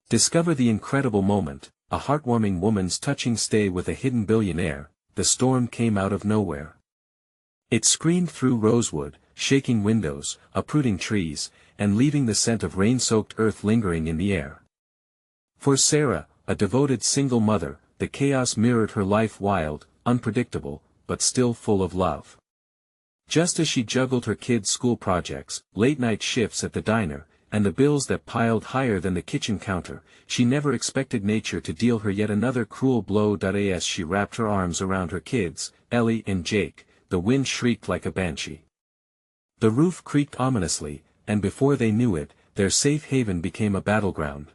Discover the incredible moment, a heartwarming woman's touching stay with a hidden billionaire. The storm came out of nowhere. It screamed through rosewood, shaking windows, uprooting trees, and leaving the scent of rain-soaked earth lingering in the air. For Sarah, a devoted single mother, the chaos mirrored her life, wild, unpredictable, but still full of love. Just as she juggled her kids' school projects, late-night shifts at the diner, and the bills that piled higher than the kitchen counter, she never expected nature to deal her yet another cruel blow. As she wrapped her arms around her kids, Ellie and Jake, the wind shrieked like a banshee. The roof creaked ominously, and before they knew it, their safe haven became a battleground.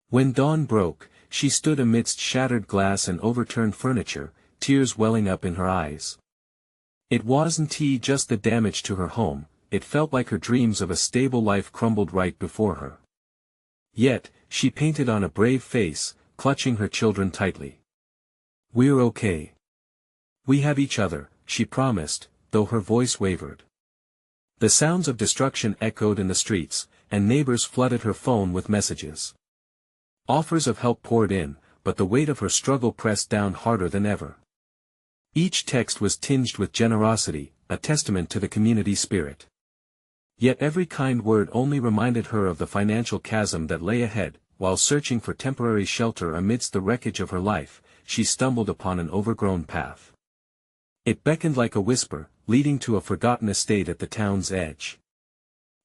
When dawn broke, she stood amidst shattered glass and overturned furniture, tears welling up in her eyes. It wasn't just the damage to her home, it felt like her dreams of a stable life crumbled right before her. Yet, she painted on a brave face, clutching her children tightly. "We're okay. We have each other," she promised, though her voice wavered. The sounds of destruction echoed in the streets, and neighbors flooded her phone with messages. Offers of help poured in, but the weight of her struggle pressed down harder than ever. Each text was tinged with generosity, a testament to the community spirit. Yet every kind word only reminded her of the financial chasm that lay ahead. While searching for temporary shelter amidst the wreckage of her life, she stumbled upon an overgrown path. It beckoned like a whisper, leading to a forgotten estate at the town's edge.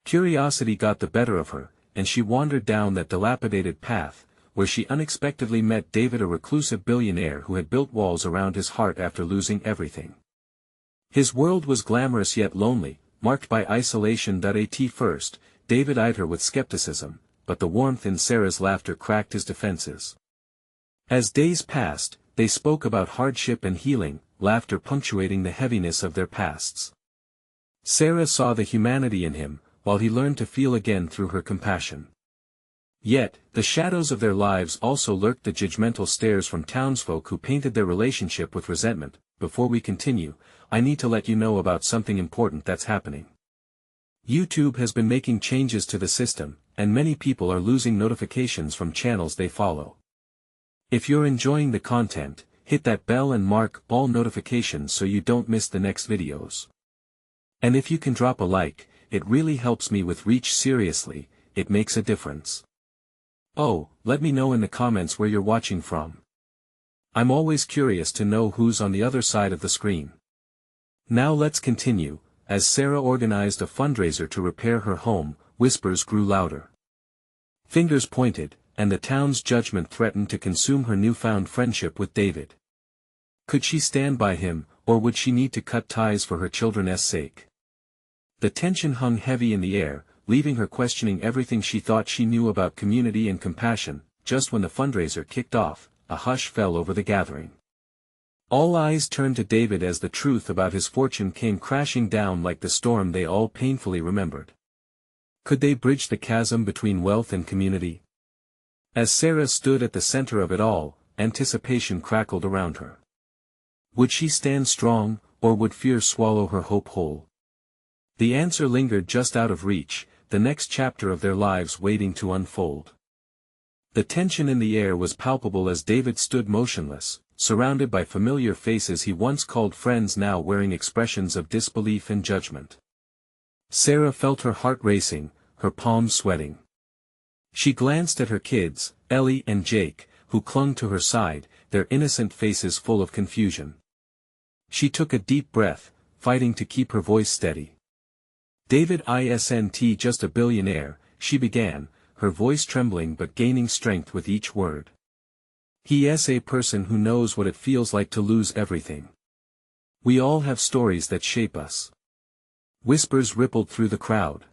Curiosity got the better of her, and she wandered down that dilapidated path, where she unexpectedly met David, a reclusive billionaire who had built walls around his heart after losing everything. His world was glamorous yet lonely, marked by isolation. At first, David eyed her with skepticism, but the warmth in Sarah's laughter cracked his defenses. As days passed, they spoke about hardship and healing, laughter punctuating the heaviness of their pasts. Sarah saw the humanity in him, while he learned to feel again through her compassion. Yet, the shadows of their lives also lurked, the judgmental stares from townsfolk who painted their relationship with resentment. Before we continue, I need to let you know about something important that's happening. YouTube has been making changes to the system, and many people are losing notifications from channels they follow. If you're enjoying the content, hit that bell and mark all notifications so you don't miss the next videos. And if you can drop a like, it really helps me with reach. Seriously, it makes a difference. Oh, let me know in the comments where you're watching from. I'm always curious to know who's on the other side of the screen. Now let's continue. As Sarah organized a fundraiser to repair her home, whispers grew louder. Fingers pointed, and the town's judgment threatened to consume her newfound friendship with David. Could she stand by him, or would she need to cut ties for her children's sake? The tension hung heavy in the air, leaving her questioning everything she thought she knew about community and compassion. Just when the fundraiser kicked off, a hush fell over the gathering. All eyes turned to David as the truth about his fortune came crashing down like the storm they all painfully remembered. Could they bridge the chasm between wealth and community? As Sarah stood at the center of it all, anticipation crackled around her. Would she stand strong, or would fear swallow her hope whole? The answer lingered just out of reach, the next chapter of their lives waiting to unfold. The tension in the air was palpable as David stood motionless, surrounded by familiar faces he once called friends, now wearing expressions of disbelief and judgment. Sarah felt her heart racing, her palms sweating. She glanced at her kids, Ellie and Jake, who clung to her side, their innocent faces full of confusion. She took a deep breath, fighting to keep her voice steady. "David isn't just a billionaire," she began, her voice trembling but gaining strength with each word. "He's a person who knows what it feels like to lose everything. We all have stories that shape us." Whispers rippled through the crowd.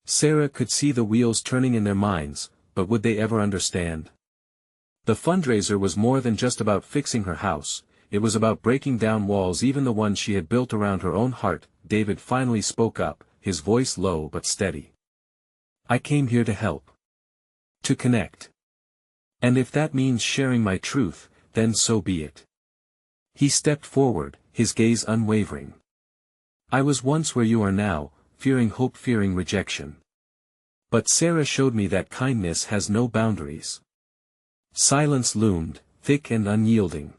Sarah could see the wheels turning in their minds, but would they ever understand? The fundraiser was more than just about fixing her house, it was about breaking down walls, even the ones she had built around her own heart. David finally spoke up, his voice low but steady. "I came here to help. To connect. And if that means sharing my truth, then so be it." He stepped forward, his gaze unwavering. "I was once where you are now, fearing hope, fearing rejection. But Sarah showed me that kindness has no boundaries. Silence loomed, thick and unyielding.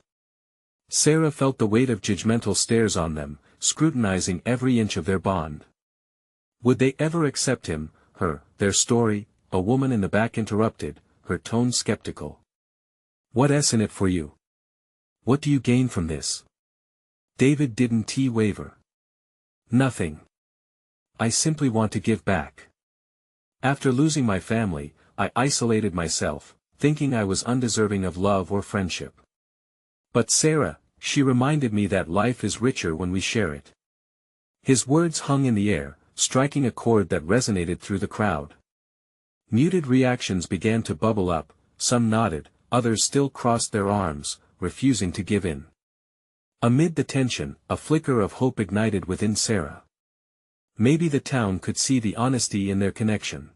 Sarah felt the weight of judgmental stares on them, scrutinizing every inch of their bond. Would they ever accept him, her, their story? A woman in the back interrupted, her tone skeptical. What's in it for you? What do you gain from this? David didn't waver. Nothing. I simply want to give back. After losing my family, I isolated myself, thinking I was undeserving of love or friendship. But Sarah, she reminded me that life is richer when we share it. His words hung in the air, striking a chord that resonated through the crowd. Muted reactions began to bubble up, some nodded, others still crossed their arms, refusing to give in. Amid the tension, a flicker of hope ignited within Sarah. Maybe the town could see the honesty in their connection.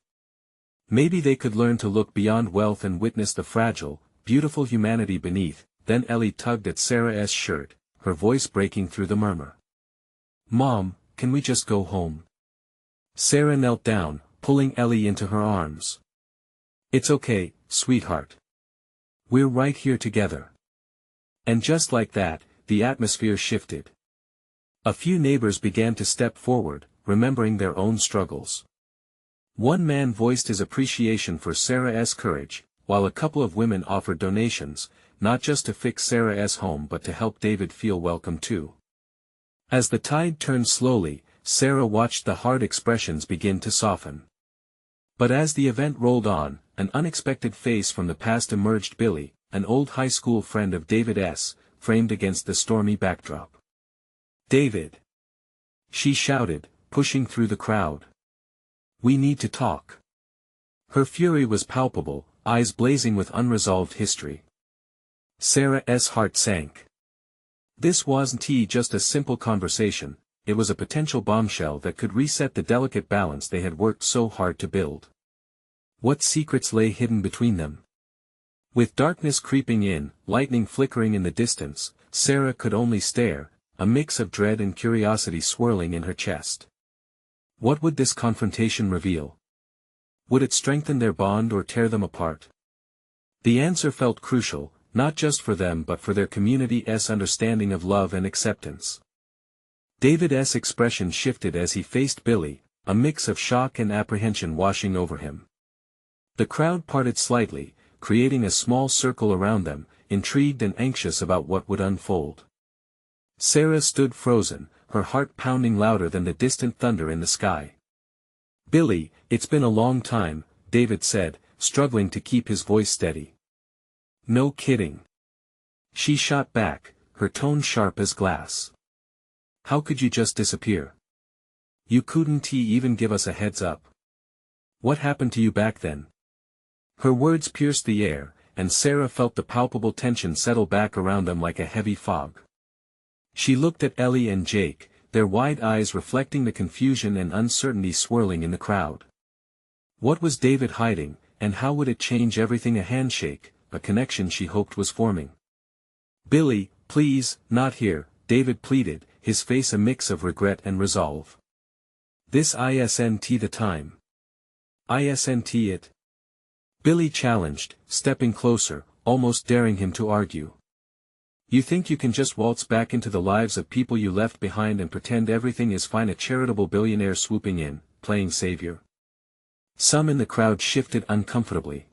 Maybe they could learn to look beyond wealth and witness the fragile, beautiful humanity beneath. Then Ellie tugged at Sarah's shirt, her voice breaking through the murmur. Mom, can we just go home? Sarah knelt down, pulling Ellie into her arms. It's okay, sweetheart. We're right here together. And just like that, the atmosphere shifted. A few neighbors began to step forward, remembering their own struggles. One man voiced his appreciation for Sarah's courage, while a couple of women offered donations, not just to fix Sarah's home but to help David feel welcome too. As the tide turned slowly, Sarah watched the hard expressions begin to soften. But as the event rolled on, an unexpected face from the past emerged: Billy, an old high school friend of David's, framed against the stormy backdrop. David! She shouted, pushing through the crowd. We need to talk. Her fury was palpable, eyes blazing with unresolved history. Sarah's heart sank. This wasn't just a simple conversation, it was a potential bombshell that could reset the delicate balance they had worked so hard to build. What secrets lay hidden between them? With darkness creeping in, lightning flickering in the distance, Sarah could only stare, a mix of dread and curiosity swirling in her chest. What would this confrontation reveal? Would it strengthen their bond or tear them apart? The answer felt crucial, not just for them but for their community's understanding of love and acceptance. David's expression shifted as he faced Billy, a mix of shock and apprehension washing over him. The crowd parted slightly, creating a small circle around them, intrigued and anxious about what would unfold. Sarah stood frozen, her heart pounding louder than the distant thunder in the sky. Billy, it's been a long time, David said, struggling to keep his voice steady. No kidding. She shot back, her tone sharp as glass. How could you just disappear? You couldn't even give us a heads up. What happened to you back then? Her words pierced the air, and Sarah felt the palpable tension settle back around them like a heavy fog. She looked at Ellie and Jake, their wide eyes reflecting the confusion and uncertainty swirling in the crowd. What was David hiding, and how would it change everything? A handshake, a connection she hoped was forming. Billy, please, not here, David pleaded, his face a mix of regret and resolve. This isn't the time. Isn't it? Billy challenged, stepping closer, almost daring him to argue. You think you can just waltz back into the lives of people you left behind and pretend everything is fine? A charitable billionaire swooping in, playing savior? Some in the crowd shifted uncomfortably.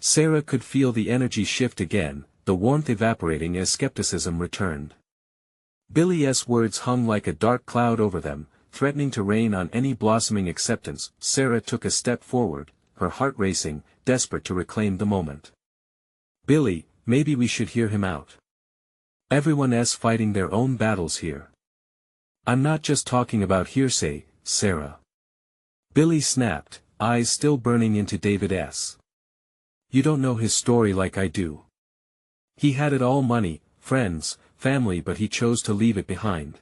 Sarah could feel the energy shift again, the warmth evaporating as skepticism returned. Billy's words hung like a dark cloud over them, threatening to rain on any blossoming acceptance. Sarah took a step forward, her heart racing, desperate to reclaim the moment. Billy, maybe we should hear him out. Everyone's fighting their own battles here. I'm not just talking about hearsay, Sarah. Billy snapped, eyes still burning into David's. You don't know his story like I do. He had it all: money, friends, family, but he chose to leave it behind.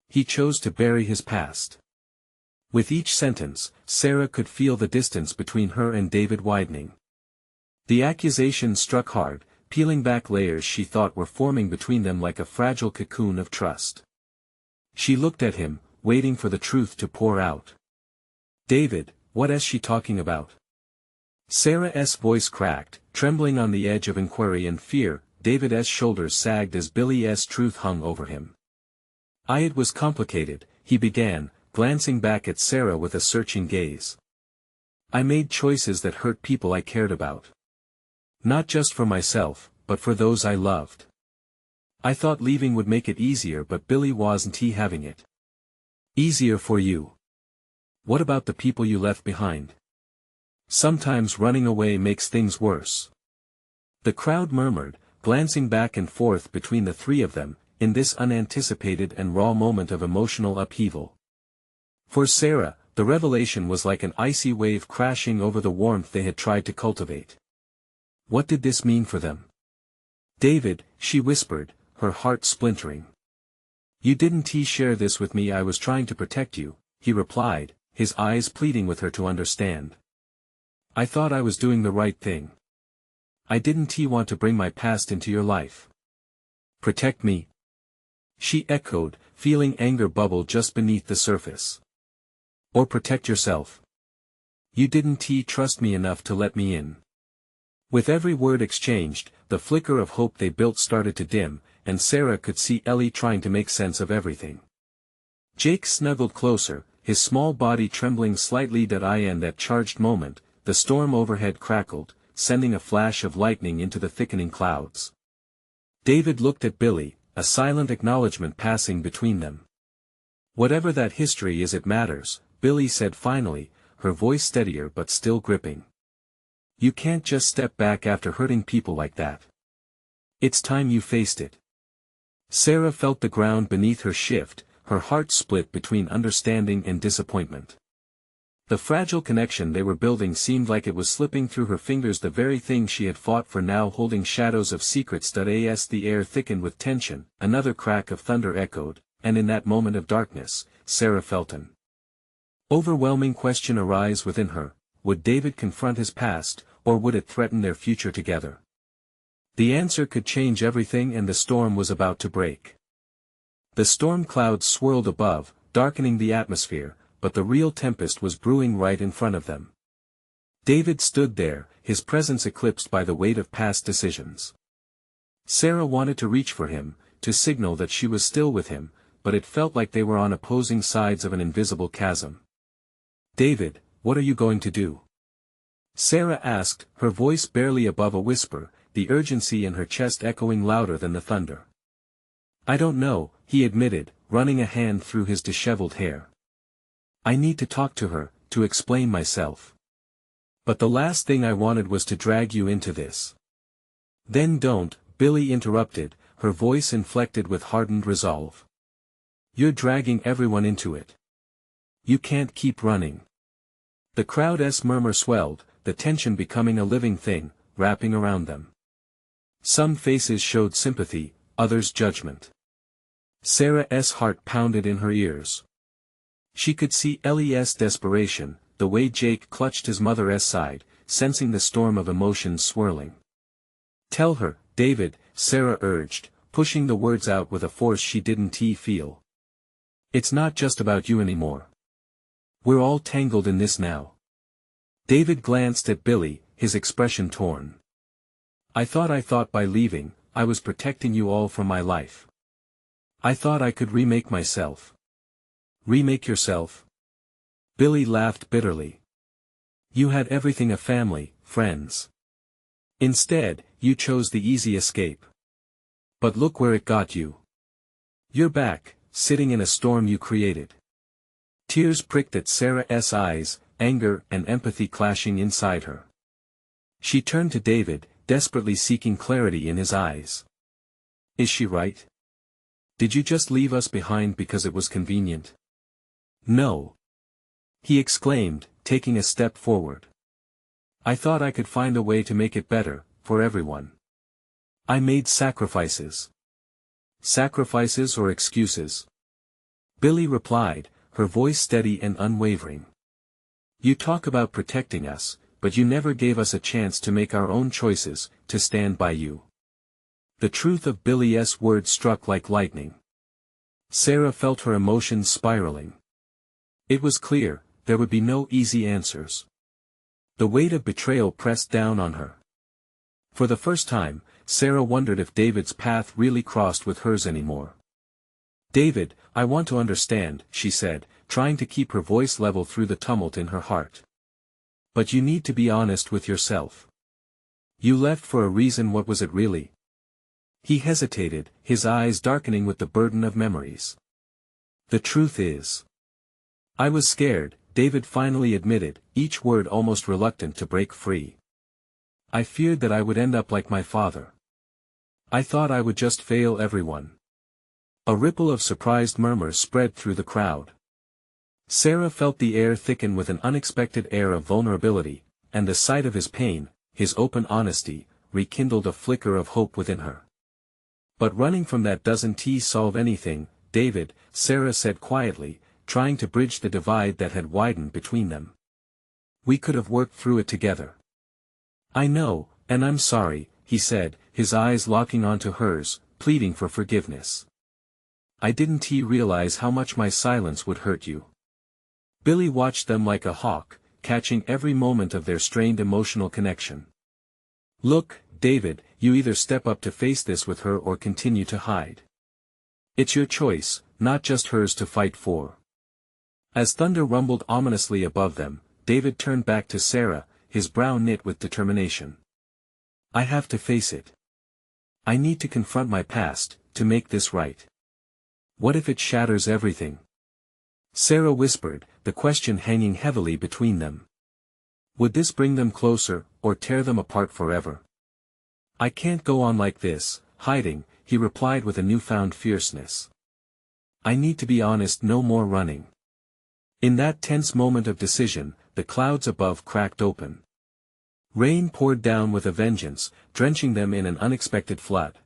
He chose to bury his past. With each sentence, Sarah could feel the distance between her and David widening. The accusation struck hard, peeling back layers she thought were forming between them like a fragile cocoon of trust. She looked at him, waiting for the truth to pour out. David, What is she talking about? Sarah's voice cracked, trembling on the edge of inquiry and fear. David's shoulders sagged as Billy's truth hung over him. It was complicated, he began, glancing back at Sarah with a searching gaze. I made choices that hurt people I cared about. Not just for myself, but for those I loved. I thought leaving would make it easier, but Billy wasn't having it. Easier for you. What about the people you left behind? Sometimes running away makes things worse. The crowd murmured, glancing back and forth between the three of them, in this unanticipated and raw moment of emotional upheaval. For Sarah, the revelation was like an icy wave crashing over the warmth they had tried to cultivate. What did this mean for them? David, she whispered, her heart splintering. You didn't share this with me. I was trying to protect you, he replied, his eyes pleading with her to understand. I thought I was doing the right thing. I didn't want to bring my past into your life. Protect me? She echoed, feeling anger bubble just beneath the surface. Or protect yourself? You didn't trust me enough to let me in. With every word exchanged, the flicker of hope they built started to dim, and Sarah could see Ellie trying to make sense of everything. Jake snuggled closer, his small body trembling slightly. In that charged moment, the storm overhead crackled, sending a flash of lightning into the thickening clouds. David looked at Billy, a silent acknowledgement passing between them. Whatever that history is, it matters, Billy said finally, her voice steadier but still gripping. You can't just step back after hurting people like that. It's time you faced it. Sarah felt the ground beneath her shift, her heart split between understanding and disappointment. The fragile connection they were building seemed like it was slipping through her fingers, the very thing she had fought for now holding shadows of secrets. As the air thickened with tension, another crack of thunder echoed, and in that moment of darkness, Sarah felt an overwhelming question arise within her: would David confront his past, or would it threaten their future together? The answer could change everything, and the storm was about to break. The storm clouds swirled above, darkening the atmosphere, but the real tempest was brewing right in front of them. David stood there, his presence eclipsed by the weight of past decisions. Sarah wanted to reach for him, to signal that she was still with him, but it felt like they were on opposing sides of an invisible chasm. David, what are you going to do? Sarah asked, her voice barely above a whisper, the urgency in her chest echoing louder than the thunder. I don't know, he admitted, running a hand through his disheveled hair. I need to talk to her, to explain myself. But the last thing I wanted was to drag you into this. Then don't, Billy interrupted, her voice inflected with hardened resolve. You're dragging everyone into it. You can't keep running. The crowd's murmur swelled, the tension becoming a living thing, wrapping around them. Some faces showed sympathy, others judgment. Sarah's heart pounded in her ears. She could see Ellie's desperation, the way Jake clutched his mother's side, sensing the storm of emotions swirling. Tell her, David, Sarah urged, pushing the words out with a force she didn't feel. It's not just about you anymore. We're all tangled in this now. David glanced at Billy, his expression torn. I thought by leaving, I was protecting you all from my life. I thought I could remake myself. Remake yourself? Billy laughed bitterly. You had everything: a family, friends. Instead, you chose the easy escape. But look where it got you. You're back, sitting in a storm you created. Tears pricked at Sarah's eyes, anger and empathy clashing inside her. She turned to David, desperately seeking clarity in his eyes. Is she right? Did you just leave us behind because it was convenient? No. He exclaimed, taking a step forward. I thought I could find a way to make it better, for everyone. I made sacrifices. Sacrifices or excuses? Billy replied, her voice steady and unwavering. You talk about protecting us, but you never gave us a chance to make our own choices, to stand by you. The truth of Billy's words struck like lightning. Sarah felt her emotions spiraling. It was clear, there would be no easy answers. The weight of betrayal pressed down on her. For the first time, Sarah wondered if David's path really crossed with hers anymore. "David, I want to understand," she said, trying to keep her voice level through the tumult in her heart. "But you need to be honest with yourself. You left for a reason. What was it really?" He hesitated, his eyes darkening with the burden of memories. "The truth is, I was scared," David finally admitted, each word almost reluctant to break free. "I feared that I would end up like my father. I thought I would just fail everyone." A ripple of surprised murmurs spread through the crowd. Sarah felt the air thicken with an unexpected air of vulnerability, and the sight of his pain, his open honesty, rekindled a flicker of hope within her. "But running from that doesn't solve anything, David," Sarah said quietly, trying to bridge the divide that had widened between them. "We could have worked through it together." "I know, and I'm sorry," he said, his eyes locking onto hers, pleading for forgiveness. "I didn't realize how much my silence would hurt you." Billy watched them like a hawk, catching every moment of their strained emotional connection. "Look, David, you either step up to face this with her or continue to hide. It's your choice, not just hers to fight for." As thunder rumbled ominously above them, David turned back to Sarah, his brow knit with determination. "I have to face it. I need to confront my past, to make this right. What if it shatters everything?" Sarah whispered, the question hanging heavily between them. Would this bring them closer, or tear them apart forever? "I can't go on like this, hiding," he replied with a newfound fierceness. "I need to be honest, no more running." In that tense moment of decision, the clouds above cracked open. Rain poured down with a vengeance, drenching them in an unexpected flood.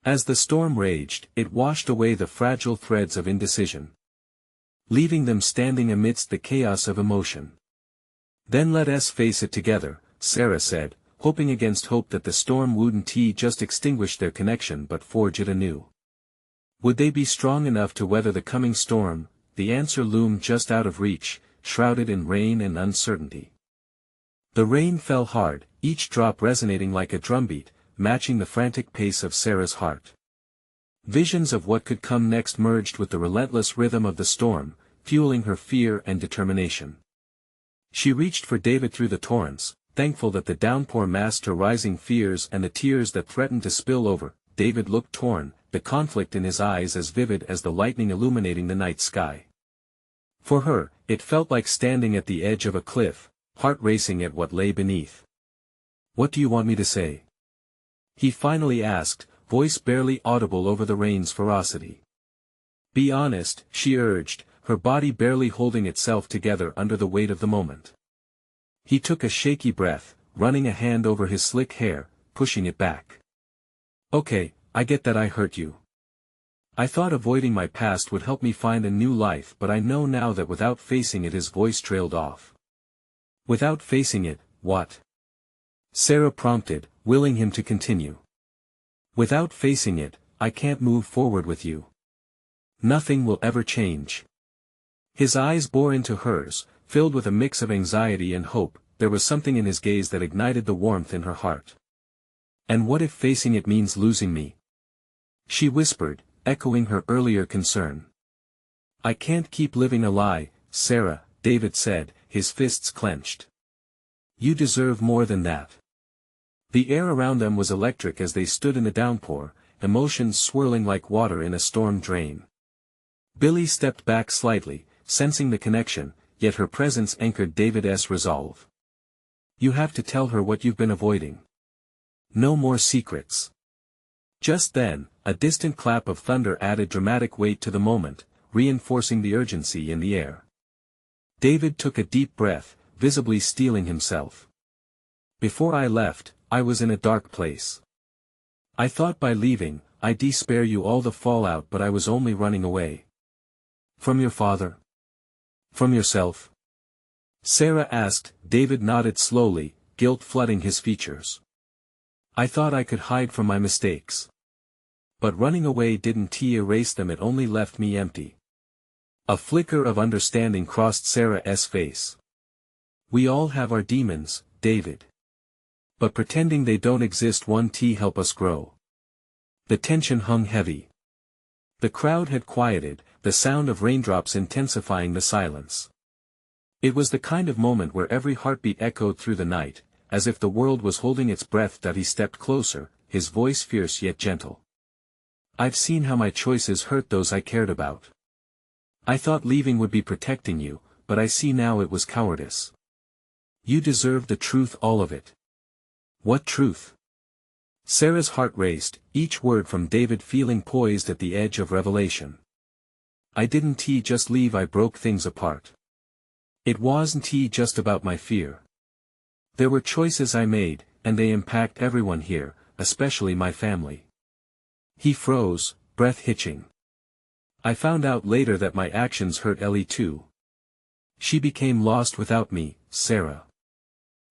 As the storm raged, it washed away the fragile threads of indecision, leaving them standing amidst the chaos of emotion. "Then let us face it together," Sarah said, hoping against hope that the storm wouldn't just extinguish their connection but forge it anew. Would they be strong enough to weather the coming storm? The answer loomed just out of reach, shrouded in rain and uncertainty. The rain fell hard, each drop resonating like a drumbeat, matching the frantic pace of Sarah's heart. Visions of what could come next merged with the relentless rhythm of the storm, fueling her fear and determination. She reached for David through the torrents, thankful that the downpour masked her rising fears and the tears that threatened to spill over. David looked torn, the conflict in his eyes as vivid as the lightning illuminating the night sky. For her, it felt like standing at the edge of a cliff, heart racing at what lay beneath. "What do you want me to say?" he finally asked, voice barely audible over the rain's ferocity. "Be honest," she urged, her body barely holding itself together under the weight of the moment. He took a shaky breath, running a hand over his slick hair, pushing it back. "Okay, I get that I hurt you. I thought avoiding my past would help me find a new life, but I know now that without facing it." His voice trailed off. "Without facing it, what?" Sarah prompted, willing him to continue. "Without facing it, I can't move forward with you. Nothing will ever change." His eyes bore into hers, filled with a mix of anxiety and hope. There was something in his gaze that ignited the warmth in her heart. "And what if facing it means losing me?" she whispered, echoing her earlier concern. "I can't keep living a lie, Sarah," David said, his fists clenched. "You deserve more than that." The air around them was electric as they stood in the downpour, emotions swirling like water in a storm drain. Billy stepped back slightly, sensing the connection, yet her presence anchored David's resolve. "You have to tell her what you've been avoiding. No more secrets." Just then, a distant clap of thunder added dramatic weight to the moment, reinforcing the urgency in the air. David took a deep breath, visibly steeling himself. "Before I left, I was in a dark place. I thought by leaving, I'd spare you all the fallout, but I was only running away." "From your father? From yourself?" Sarah asked. David nodded slowly, guilt flooding his features. "I thought I could hide from my mistakes. But running away didn't erase them, it only left me empty." A flicker of understanding crossed Sarah's face. We all have our demons, David. But pretending they don't exist won't help us grow. The tension hung heavy. The crowd had quieted, the sound of raindrops intensifying the silence. It was the kind of moment where every heartbeat echoed through the night, as if the world was holding its breath. That he stepped closer, his voice fierce yet gentle. I've seen how my choices hurt those I cared about. I thought leaving would be protecting you, but I see now it was cowardice. You deserve the truth, all of it. What truth? Sarah's heart raced, each word from David feeling poised at the edge of revelation. I didn't just leave, I broke things apart. It wasn't just about my fear. There were choices I made, and they impact everyone here, especially my family. He froze, breath hitching. I found out later that my actions hurt Ellie too. She became lost without me, Sarah.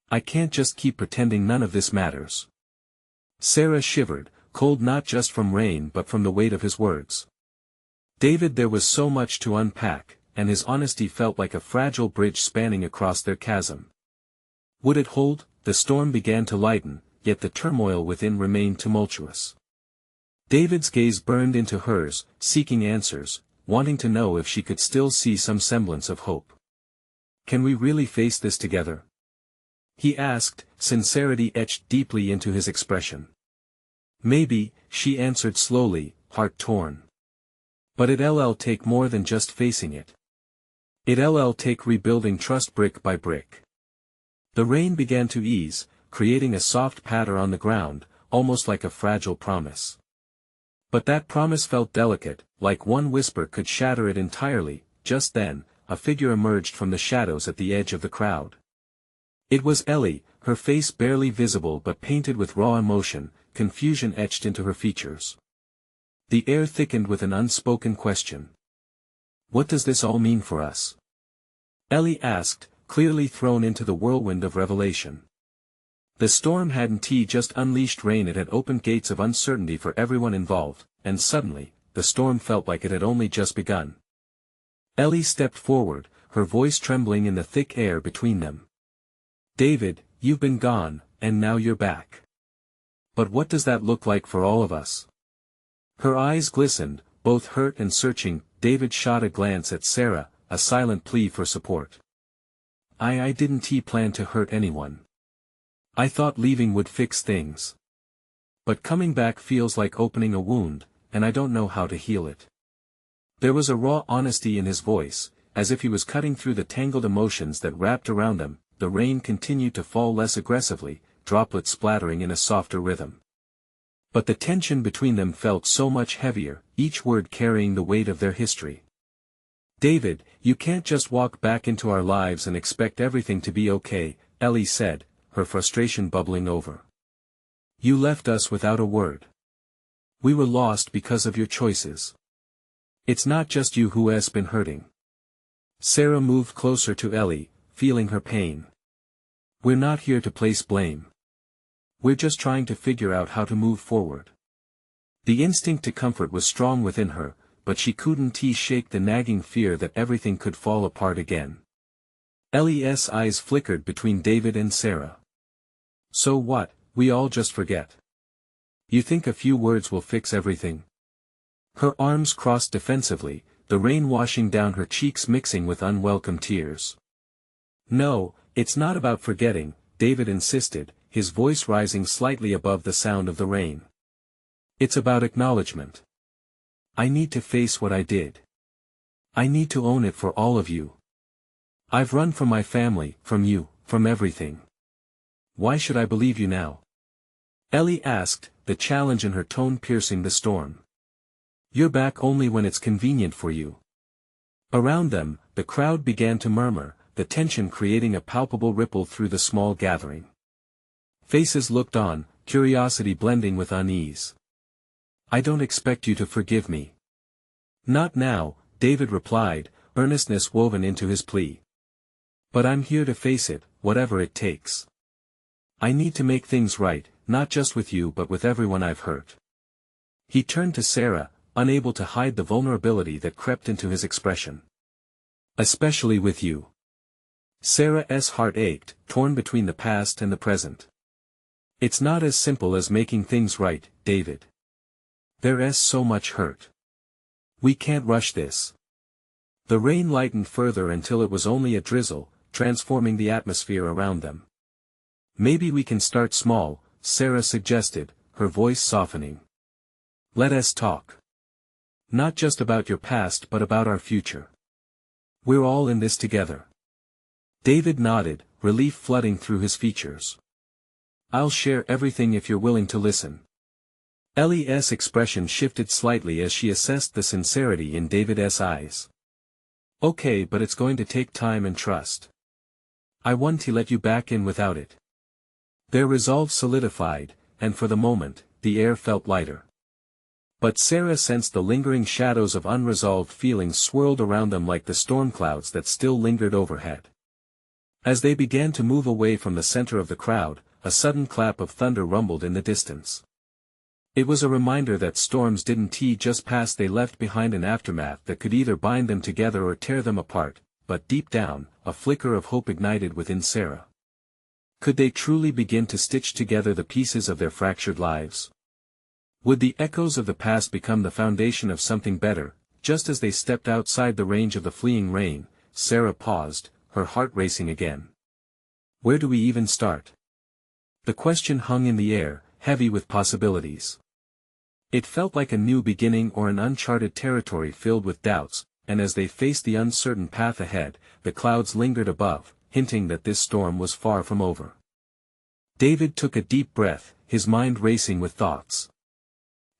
I can't just keep pretending none of this matters. Sarah shivered, cold not just from rain but from the weight of his words. David, there was so much to unpack, and his honesty felt like a fragile bridge spanning across their chasm. Would it hold? The storm began to lighten, yet the turmoil within remained tumultuous. David's gaze burned into hers, seeking answers, wanting to know if she could still see some semblance of hope. Can we really face this together? He asked, sincerity etched deeply into his expression. Maybe, she answered slowly, heart torn. But it'll take more than just facing it. It'll take rebuilding trust brick by brick. The rain began to ease, creating a soft patter on the ground, almost like a fragile promise. But that promise felt delicate, like one whisper could shatter it entirely. Just then, a figure emerged from the shadows at the edge of the crowd. It was Ellie, her face barely visible but painted with raw emotion, confusion etched into her features. The air thickened with an unspoken question. What does this all mean for us? Ellie asked, clearly thrown into the whirlwind of revelation. The storm hadn't just unleashed rain, it had opened gates of uncertainty for everyone involved, and suddenly, the storm felt like it had only just begun. Ellie stepped forward, her voice trembling in the thick air between them. David, you've been gone, and now you're back. But what does that look like for all of us? Her eyes glistened, both hurt and searching. David shot a glance at Sarah, a silent plea for support. I didn't plan to hurt anyone. I thought leaving would fix things. But coming back feels like opening a wound, and I don't know how to heal it. There was a raw honesty in his voice, as if he was cutting through the tangled emotions that wrapped around them. The rain continued to fall less aggressively, droplets splattering in a softer rhythm. But the tension between them felt so much heavier, each word carrying the weight of their history. David, you can't just walk back into our lives and expect everything to be okay, Ellie said, her frustration bubbling over. You left us without a word. We were lost because of your choices. It's not just you who has been hurting. Sarah moved closer to Ellie, feeling her pain. We're not here to place blame. We're just trying to figure out how to move forward. The instinct to comfort was strong within her, but she couldn't shake the nagging fear that everything could fall apart again. Ellie's eyes flickered between David and Sarah. So what, we all just forget? You think a few words will fix everything? Her arms crossed defensively, the rain washing down her cheeks mixing with unwelcome tears. No, it's not about forgetting, David insisted, his voice rising slightly above the sound of the rain. It's about acknowledgement. I need to face what I did. I need to own it for all of you. I've run from my family, from you, from everything. Why should I believe you now? Ellie asked, the challenge in her tone piercing the storm. You're back only when it's convenient for you. Around them, the crowd began to murmur, the tension creating a palpable ripple through the small gathering. Faces looked on, curiosity blending with unease. I don't expect you to forgive me. Not now, David replied, earnestness woven into his plea. But I'm here to face it, whatever it takes. I need to make things right, not just with you but with everyone I've hurt. He turned to Sarah, unable to hide the vulnerability that crept into his expression. Especially with you. Sarah's heart ached, torn between the past and the present. It's not as simple as making things right, David. There's so much hurt. We can't rush this. The rain lightened further until it was only a drizzle, transforming the atmosphere around them. Maybe we can start small, Sarah suggested, her voice softening. Let us talk. Not just about your past but about our future. We're all in this together. David nodded, relief flooding through his features. I'll share everything if you're willing to listen. Ellie's expression shifted slightly as she assessed the sincerity in David's eyes. Okay, but it's going to take time and trust. I want to let you back in without it. Their resolve solidified, and for the moment, the air felt lighter. But Sarah sensed the lingering shadows of unresolved feelings swirled around them like the storm clouds that still lingered overhead. As they began to move away from the center of the crowd, a sudden clap of thunder rumbled in the distance. It was a reminder that storms didn't just pass. They left behind an aftermath that could either bind them together or tear them apart, but deep down, a flicker of hope ignited within Sarah. Could they truly begin to stitch together the pieces of their fractured lives? Would the echoes of the past become the foundation of something better? Just as they stepped outside the range of the fleeing rain, Sarah paused, her heart racing again. Where do we even start? The question hung in the air, heavy with possibilities. It felt like a new beginning or an uncharted territory filled with doubts, and as they faced the uncertain path ahead, the clouds lingered above, hinting that this storm was far from over. David took a deep breath, his mind racing with thoughts.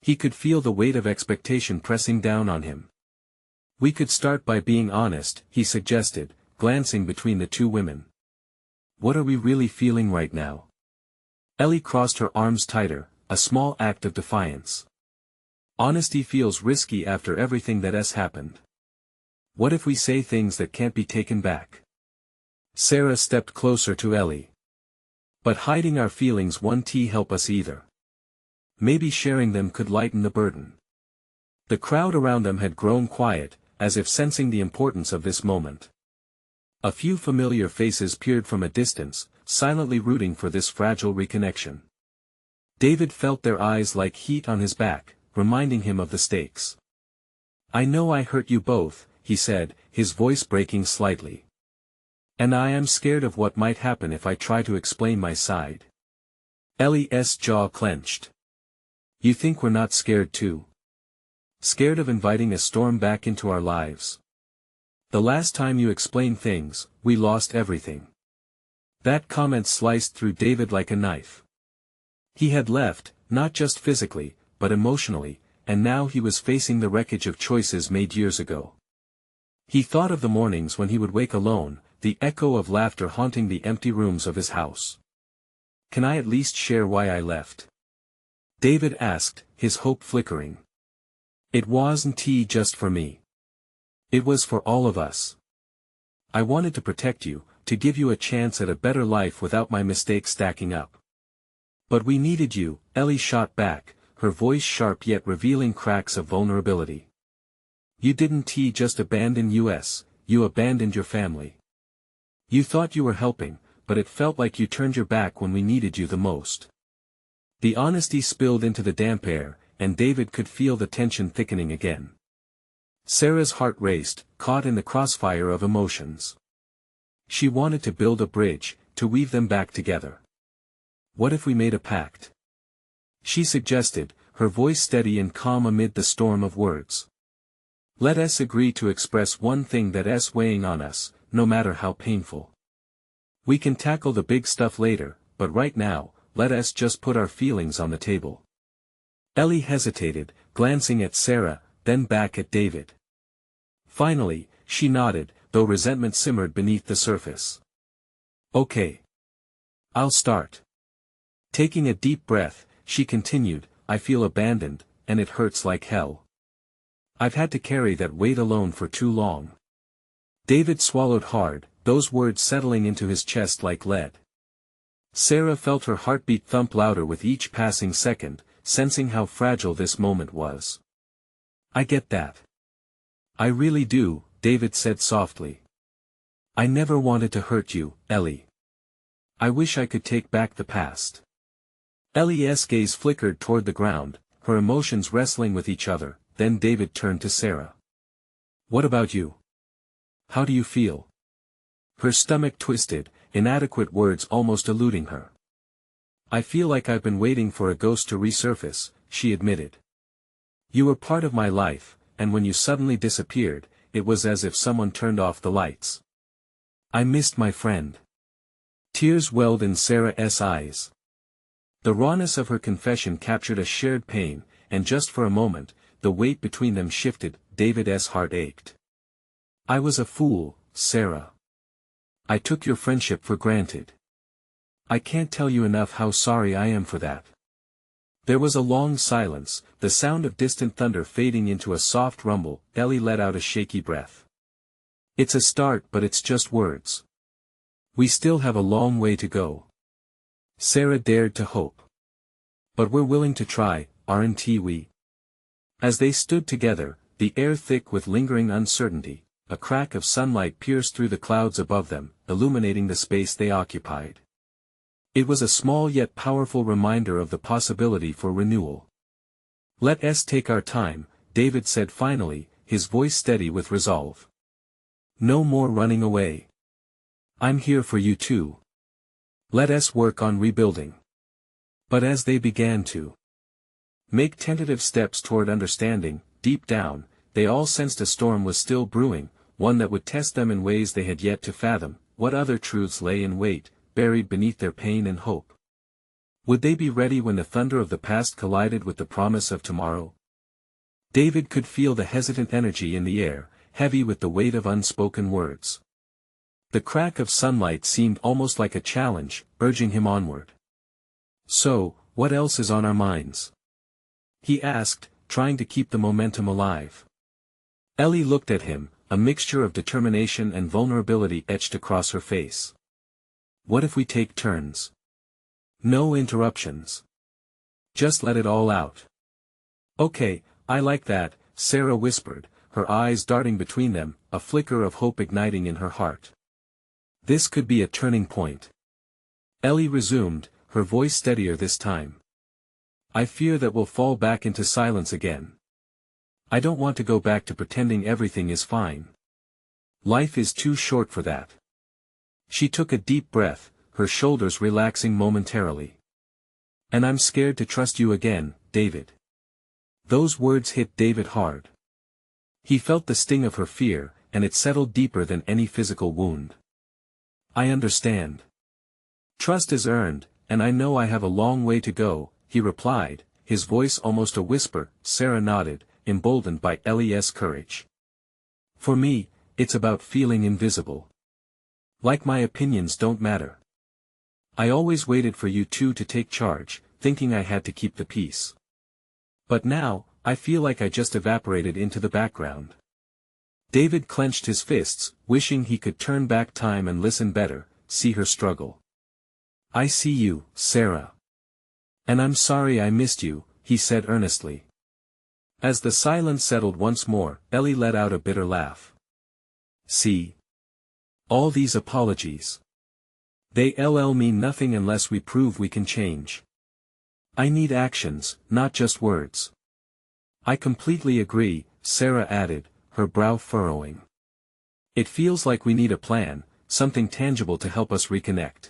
He could feel the weight of expectation pressing down on him. We could start by being honest, he suggested, glancing between the two women. What are we really feeling right now? Ellie crossed her arms tighter, a small act of defiance. Honesty feels risky after everything that has happened. What if we say things that can't be taken back? Sarah stepped closer to Ellie. But hiding our feelings won't help us either. Maybe sharing them could lighten the burden. The crowd around them had grown quiet, as if sensing the importance of this moment. A few familiar faces peered from a distance, silently rooting for this fragile reconnection. David felt their eyes like heat on his back, reminding him of the stakes. I know I hurt you both, he said, his voice breaking slightly. And I am scared of what might happen if I try to explain my side. Ellie's jaw clenched. You think we're not scared too? Scared of inviting a storm back into our lives? The last time you explained things, we lost everything. That comment sliced through David like a knife. He had left, not just physically, but emotionally, and now he was facing the wreckage of choices made years ago. He thought of the mornings when he would wake alone, the echo of laughter haunting the empty rooms of his house. Can I at least share why I left? David asked, his hope flickering. It wasn't just for me. It was for all of us. I wanted to protect you, to give you a chance at a better life without my mistakes stacking up. But we needed you, Ellie shot back, her voice sharp yet revealing cracks of vulnerability. You didn't just abandon us, you abandoned your family. You thought you were helping, but it felt like you turned your back when we needed you the most. The honesty spilled into the damp air, and David could feel the tension thickening again. Sarah's heart raced, caught in the crossfire of emotions. She wanted to build a bridge, to weave them back together. What if we made a pact? She suggested, her voice steady and calm amid the storm of words. Let us agree to express one thing that's weighing on us, no matter how painful. We can tackle the big stuff later, but right now, let us just put our feelings on the table. Ellie hesitated, glancing at Sarah, then back at David. Finally, she nodded, though resentment simmered beneath the surface. Okay. I'll start. Taking a deep breath, she continued, I feel abandoned, and it hurts like hell. I've had to carry that weight alone for too long. David swallowed hard, those words settling into his chest like lead. Sarah felt her heartbeat thump louder with each passing second, sensing how fragile this moment was. I get that. I really do, David said softly. I never wanted to hurt you, Ellie. I wish I could take back the past. Ellie's gaze flickered toward the ground, her emotions wrestling with each other, then David turned to Sarah. What about you? How do you feel? Her stomach twisted, inadequate words almost eluding her. I feel like I've been waiting for a ghost to resurface, she admitted. You were part of my life, and when you suddenly disappeared, it was as if someone turned off the lights. I missed my friend. Tears welled in Sarah's eyes. The rawness of her confession captured a shared pain, and just for a moment, the weight between them shifted. David's heart ached. I was a fool, Sarah. I took your friendship for granted. I can't tell you enough how sorry I am for that. There was a long silence, the sound of distant thunder fading into a soft rumble. Ellie let out a shaky breath. It's a start, but it's just words. We still have a long way to go. Sarah dared to hope. But we're willing to try, aren't we? As they stood together, the air thick with lingering uncertainty, a crack of sunlight pierced through the clouds above them, illuminating the space they occupied. It was a small yet powerful reminder of the possibility for renewal. Let us take our time, David said finally, his voice steady with resolve. No more running away. I'm here for you too. Let us work on rebuilding. But as they began to make tentative steps toward understanding, deep down, they all sensed a storm was still brewing, one that would test them in ways they had yet to fathom. What other truths lay in wait, buried beneath their pain and hope? Would they be ready when the thunder of the past collided with the promise of tomorrow? David could feel the hesitant energy in the air, heavy with the weight of unspoken words. The crack of sunlight seemed almost like a challenge, urging him onward. So, what else is on our minds? He asked, trying to keep the momentum alive. Ellie looked at him, a mixture of determination and vulnerability etched across her face. What if we take turns? No interruptions. Just let it all out. Okay, I like that, Sarah whispered, her eyes darting between them, a flicker of hope igniting in her heart. This could be a turning point. Ellie resumed, her voice steadier this time. I fear that we'll fall back into silence again. I don't want to go back to pretending everything is fine. Life is too short for that. She took a deep breath, her shoulders relaxing momentarily. And I'm scared to trust you again, David. Those words hit David hard. He felt the sting of her fear, and it settled deeper than any physical wound. I understand. Trust is earned, and I know I have a long way to go, he replied, his voice almost a whisper. Sarah nodded, emboldened by Ellie's courage. For me, it's about feeling invisible. Like my opinions don't matter. I always waited for you two to take charge, thinking I had to keep the peace. But now, I feel like I just evaporated into the background. David clenched his fists, wishing he could turn back time and listen better, see her struggle. I see you, Sarah. And I'm sorry I missed you, he said earnestly. As the silence settled once more, Ellie let out a bitter laugh. See? All these apologies. They'll mean nothing unless we prove we can change. I need actions, not just words. I completely agree, Sarah added, her brow furrowing. It feels like we need a plan, something tangible to help us reconnect.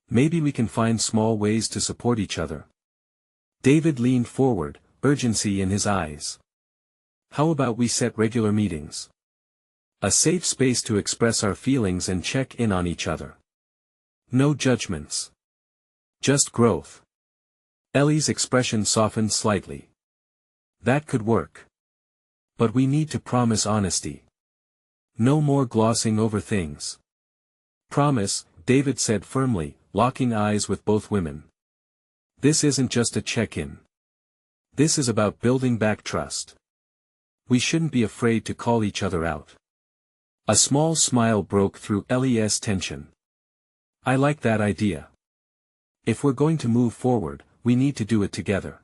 Maybe we can find small ways to support each other. David leaned forward, urgency in his eyes. How about we set regular meetings? A safe space to express our feelings and check in on each other. No judgments. Just growth. Ellie's expression softened slightly. That could work. But we need to promise honesty. No more glossing over things. Promise, David said firmly, locking eyes with both women. This isn't just a check-in. This is about building back trust. We shouldn't be afraid to call each other out. A small smile broke through Ellie's tension. I like that idea. If we're going to move forward, we need to do it together.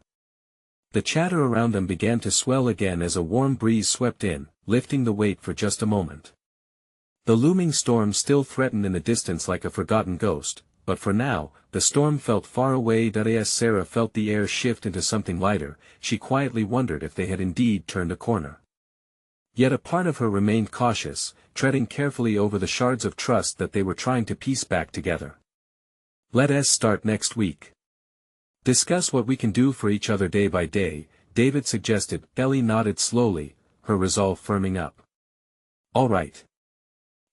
The chatter around them began to swell again as a warm breeze swept in, lifting the weight for just a moment. The looming storm still threatened in the distance like a forgotten ghost, but for now, the storm felt far away. As Sarah felt the air shift into something lighter, she quietly wondered if they had indeed turned a corner. Yet a part of her remained cautious, treading carefully over the shards of trust that they were trying to piece back together. Let us start next week. Discuss what we can do for each other day by day, David suggested. Ellie nodded slowly, her resolve firming up. All right.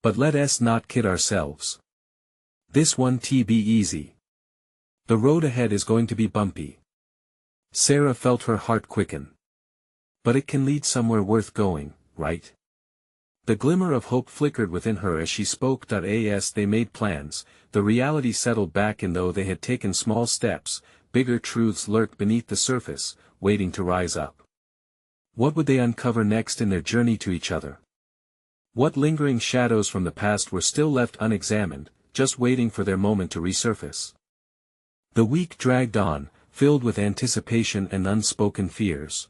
But let us not kid ourselves. This won't be easy. The road ahead is going to be bumpy. Sarah felt her heart quicken. But it can lead somewhere worth going, right? The glimmer of hope flickered within her as she spoke. As they made plans, the reality settled back, and though they had taken small steps, bigger truths lurked beneath the surface, waiting to rise up. What would they uncover next in their journey to each other? What lingering shadows from the past were still left unexamined, just waiting for their moment to resurface? The week dragged on, filled with anticipation and unspoken fears.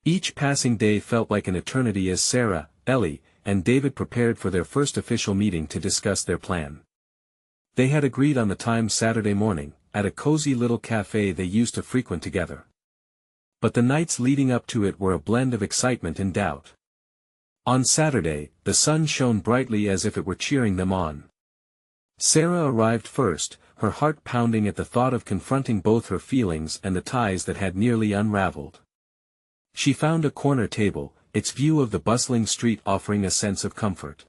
Each passing day felt like an eternity as Sarah, Ellie, and David prepared for their first official meeting to discuss their plan. They had agreed on the time Saturday morning, at a cozy little cafe they used to frequent together. But the nights leading up to it were a blend of excitement and doubt. On Saturday, the sun shone brightly as if it were cheering them on. Sarah arrived first, her heart pounding at the thought of confronting both her feelings and the ties that had nearly unraveled. She found a corner table, its view of the bustling street offering a sense of comfort.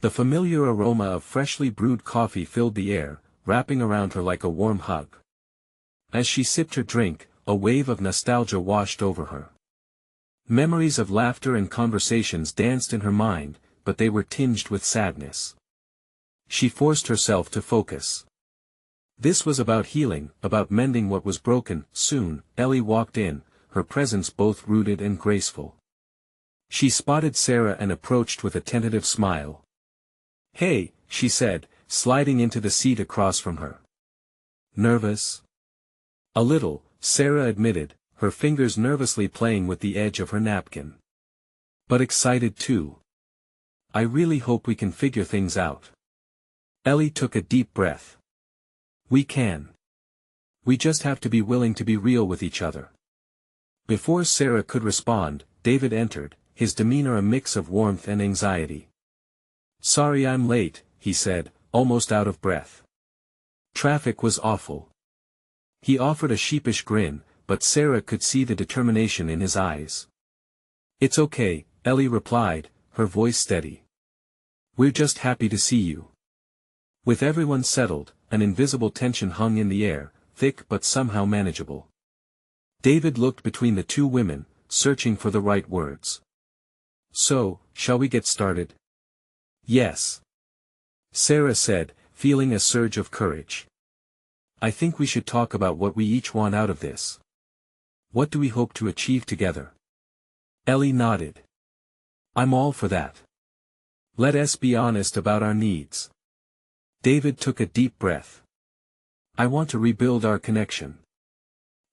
The familiar aroma of freshly brewed coffee filled the air, wrapping around her like a warm hug. As she sipped her drink, a wave of nostalgia washed over her. Memories of laughter and conversations danced in her mind, but they were tinged with sadness. She forced herself to focus. This was about healing, about mending what was broken. Soon, Ellie walked in, her presence both rooted and graceful. She spotted Sarah and approached with a tentative smile. "Hey," she said, sliding into the seat across from her. "Nervous?" "A little," Sarah admitted, her fingers nervously playing with the edge of her napkin. "But excited too. I really hope we can figure things out." Ellie took a deep breath. "We can. We just have to be willing to be real with each other." Before Sarah could respond, David entered, his demeanor a mix of warmth and anxiety. "Sorry I'm late," he said, almost out of breath. "Traffic was awful." He offered a sheepish grin, but Sarah could see the determination in his eyes. "It's okay," Ellie replied, her voice steady. "We're just happy to see you." With everyone settled, an invisible tension hung in the air, thick but somehow manageable. David looked between the two women, searching for the right words. "So, shall we get started?" "Yes," Sarah said, feeling a surge of courage. "I think we should talk about what we each want out of this. What do we hope to achieve together?" Ellie nodded. "I'm all for that. Let us be honest about our needs." David took a deep breath. "I want to rebuild our connection.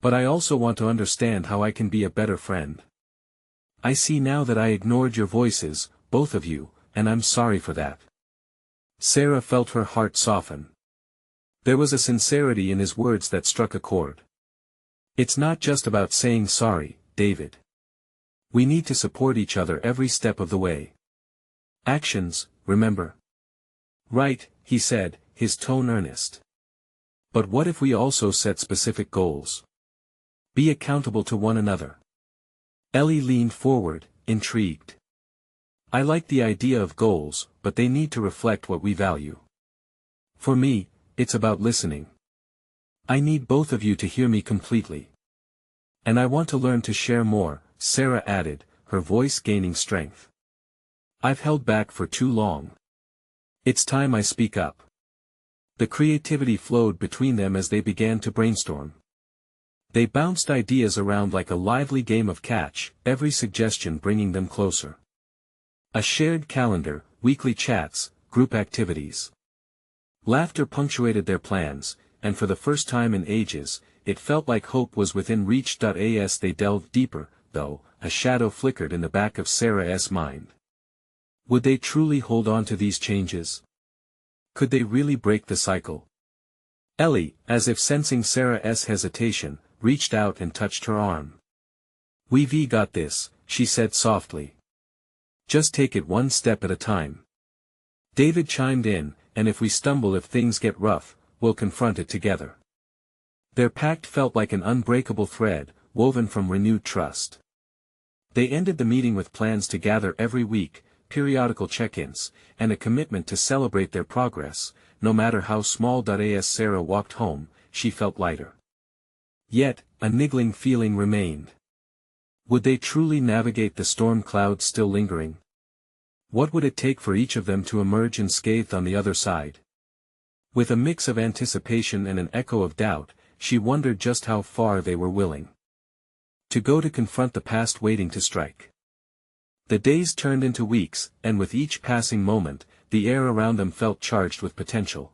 But I also want to understand how I can be a better friend. I see now that I ignored your voices, both of you, and I'm sorry for that." Sarah felt her heart soften. There was a sincerity in his words that struck a chord. "It's not just about saying sorry, David. We need to support each other every step of the way. Actions, remember?" "Right," he said, his tone earnest. "But what if we also set specific goals? Be accountable to one another." Ellie leaned forward, intrigued. "I like the idea of goals, but they need to reflect what we value. For me, it's about listening. I need both of you to hear me completely. And I want to learn to share more," Sarah added, her voice gaining strength. "I've held back for too long. It's time I speak up." The creativity flowed between them as they began to brainstorm. They bounced ideas around like a lively game of catch, every suggestion bringing them closer. A shared calendar, weekly chats, group activities. Laughter punctuated their plans, and for the first time in ages, it felt like hope was within reach. As they delved deeper, though, a shadow flickered in the back of Sarah's mind. Would they truly hold on to these changes? Could they really break the cycle? Ellie, as if sensing Sarah's hesitation, reached out and touched her arm. "We've got this," she said softly. "Just take it one step at a time." David chimed in, "And if we stumble, if things get rough, we'll confront it together." Their pact felt like an unbreakable thread, woven from renewed trust. They ended the meeting with plans to gather every week, periodical check-ins, and a commitment to celebrate their progress, no matter how small. As Sarah walked home, she felt lighter. Yet, a niggling feeling remained. Would they truly navigate the storm clouds still lingering? What would it take for each of them to emerge unscathed on the other side? With a mix of anticipation and an echo of doubt, she wondered just how far they were willing to go to confront the past waiting to strike. The days turned into weeks, and with each passing moment, the air around them felt charged with potential.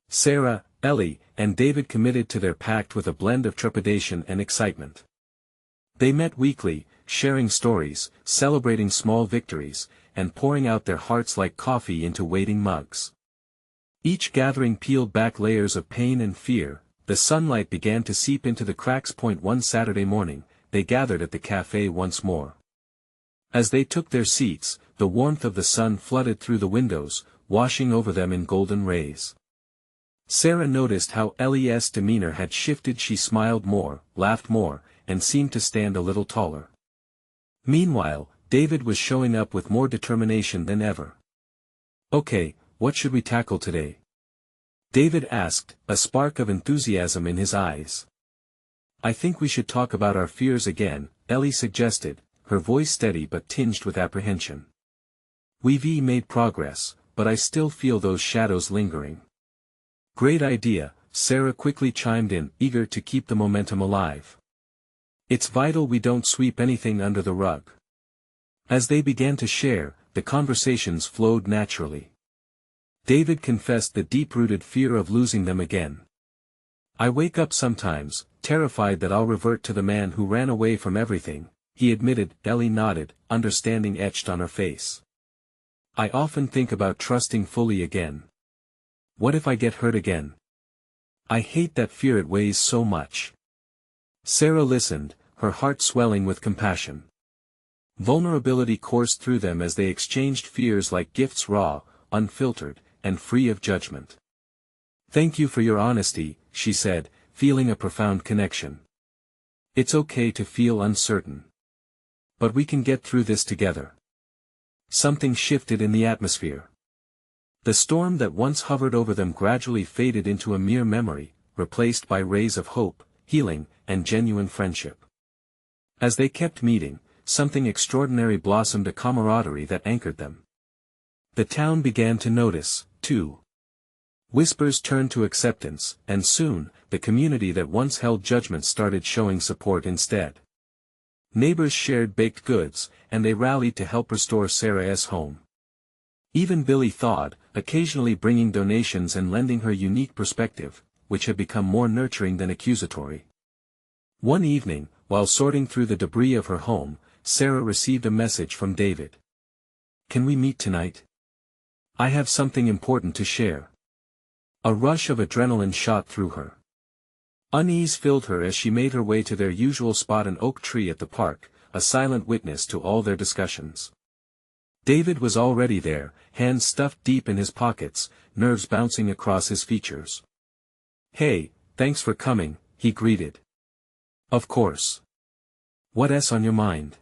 Sarah, Ellie, and David committed to their pact with a blend of trepidation and excitement. They met weekly, sharing stories, celebrating small victories, and pouring out their hearts like coffee into waiting mugs. Each gathering peeled back layers of pain and fear. The sunlight began to seep into the cracks. One Saturday morning, they gathered at the cafe once more. As they took their seats, the warmth of the sun flooded through the windows, washing over them in golden rays. Sarah noticed how Ellie's demeanor had shifted. She smiled more, laughed more, and seemed to stand a little taller. Meanwhile, David was showing up with more determination than ever. "Okay, what should we tackle today?" David asked, a spark of enthusiasm in his eyes. "I think we should talk about our fears again," Ellie suggested, her voice steady but tinged with apprehension. "We've made progress, but I still feel those shadows lingering." "Great idea," Sarah quickly chimed in, eager to keep the momentum alive. "It's vital we don't sweep anything under the rug." As they began to share, the conversations flowed naturally. David confessed the deep-rooted fear of losing them again. "I wake up sometimes, terrified that I'll revert to the man who ran away from everything," he admitted. Ellie nodded, understanding etched on her face. "I often think about trusting fully again. What if I get hurt again? I hate that fear, it weighs so much." Sarah listened, her heart swelling with compassion. Vulnerability coursed through them as they exchanged fears like gifts, raw, unfiltered, and free of judgment. "Thank you for your honesty," she said, feeling a profound connection. "It's okay to feel uncertain. But we can get through this together." Something shifted in the atmosphere. The storm that once hovered over them gradually faded into a mere memory, replaced by rays of hope, healing, and genuine friendship. As they kept meeting, something extraordinary blossomed, a camaraderie that anchored them. The town began to notice, too. Whispers turned to acceptance, and soon, the community that once held judgment started showing support instead. Neighbors shared baked goods, and they rallied to help restore Sarah's home. Even Billy thawed, occasionally bringing donations and lending her unique perspective, which had become more nurturing than accusatory. One evening, while sorting through the debris of her home, Sarah received a message from David. "Can we meet tonight? I have something important to share." A rush of adrenaline shot through her. Unease filled her as she made her way to their usual spot, an oak tree at the park, a silent witness to all their discussions. David was already there, hands stuffed deep in his pockets, nerves bouncing across his features. "Hey, thanks for coming," he greeted. "Of course. What's on your mind?"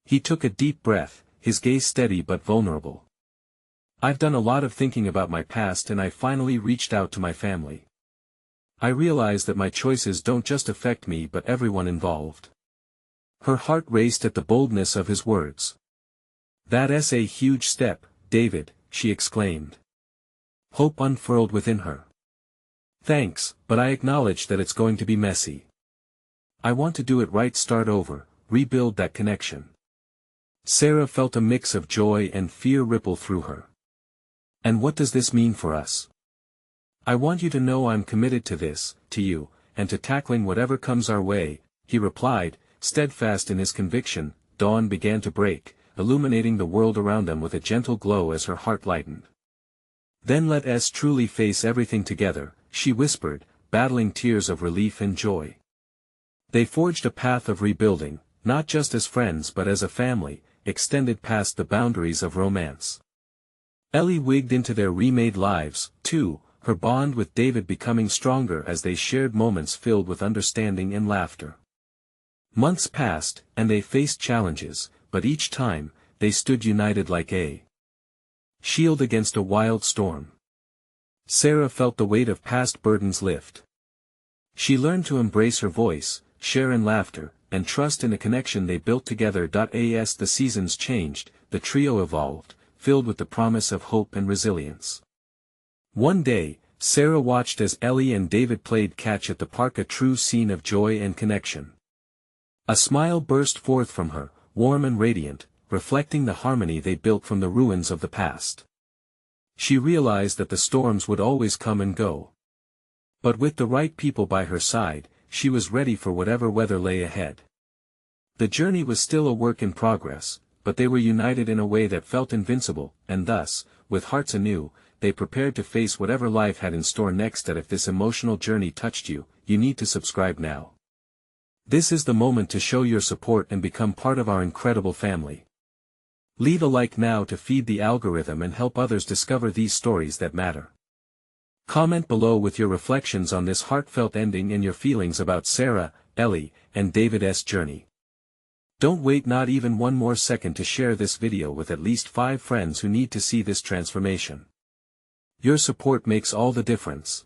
He took a deep breath, his gaze steady but vulnerable. "I've done a lot of thinking about my past, and I finally reached out to my family. I realize that my choices don't just affect me but everyone involved." Her heart raced at the boldness of his words. "That's a huge step, David," she exclaimed. Hope unfurled within her. "Thanks, but I acknowledge that it's going to be messy. I want to do it right, start over, rebuild that connection." Sarah felt a mix of joy and fear ripple through her. "And what does this mean for us?" "I want you to know I'm committed to this, to you, and to tackling whatever comes our way," he replied, steadfast in his conviction. Dawn began to break, illuminating the world around them with a gentle glow as her heart lightened. "Then let us truly face everything together," she whispered, battling tears of relief and joy. They forged a path of rebuilding, not just as friends but as a family, extended past the boundaries of romance. Ellie wigged into their remade lives, too, her bond with David becoming stronger as they shared moments filled with understanding and laughter. Months passed, and they faced challenges, but each time, they stood united like a shield against a wild storm. Sarah felt the weight of past burdens lift. She learned to embrace her voice, share in laughter, and trust in a connection they built together. As the seasons changed, the trio evolved, filled with the promise of hope and resilience. One day, Sarah watched as Ellie and David played catch at the park, a true scene of joy and connection. A smile burst forth from her, warm and radiant, reflecting the harmony they built from the ruins of the past. She realized that the storms would always come and go. But with the right people by her side, she was ready for whatever weather lay ahead. The journey was still a work in progress, but they were united in a way that felt invincible, and thus, with hearts anew, they prepared to face whatever life had in store next. If this emotional journey touched you, you need to subscribe now. This is the moment to show your support and become part of our incredible family. Leave a like now to feed the algorithm and help others discover these stories that matter. Comment below with your reflections on this heartfelt ending and your feelings about Sarah, Ellie, and David's journey. Don't wait not even one more second to share this video with at least 5 friends who need to see this transformation. Your support makes all the difference.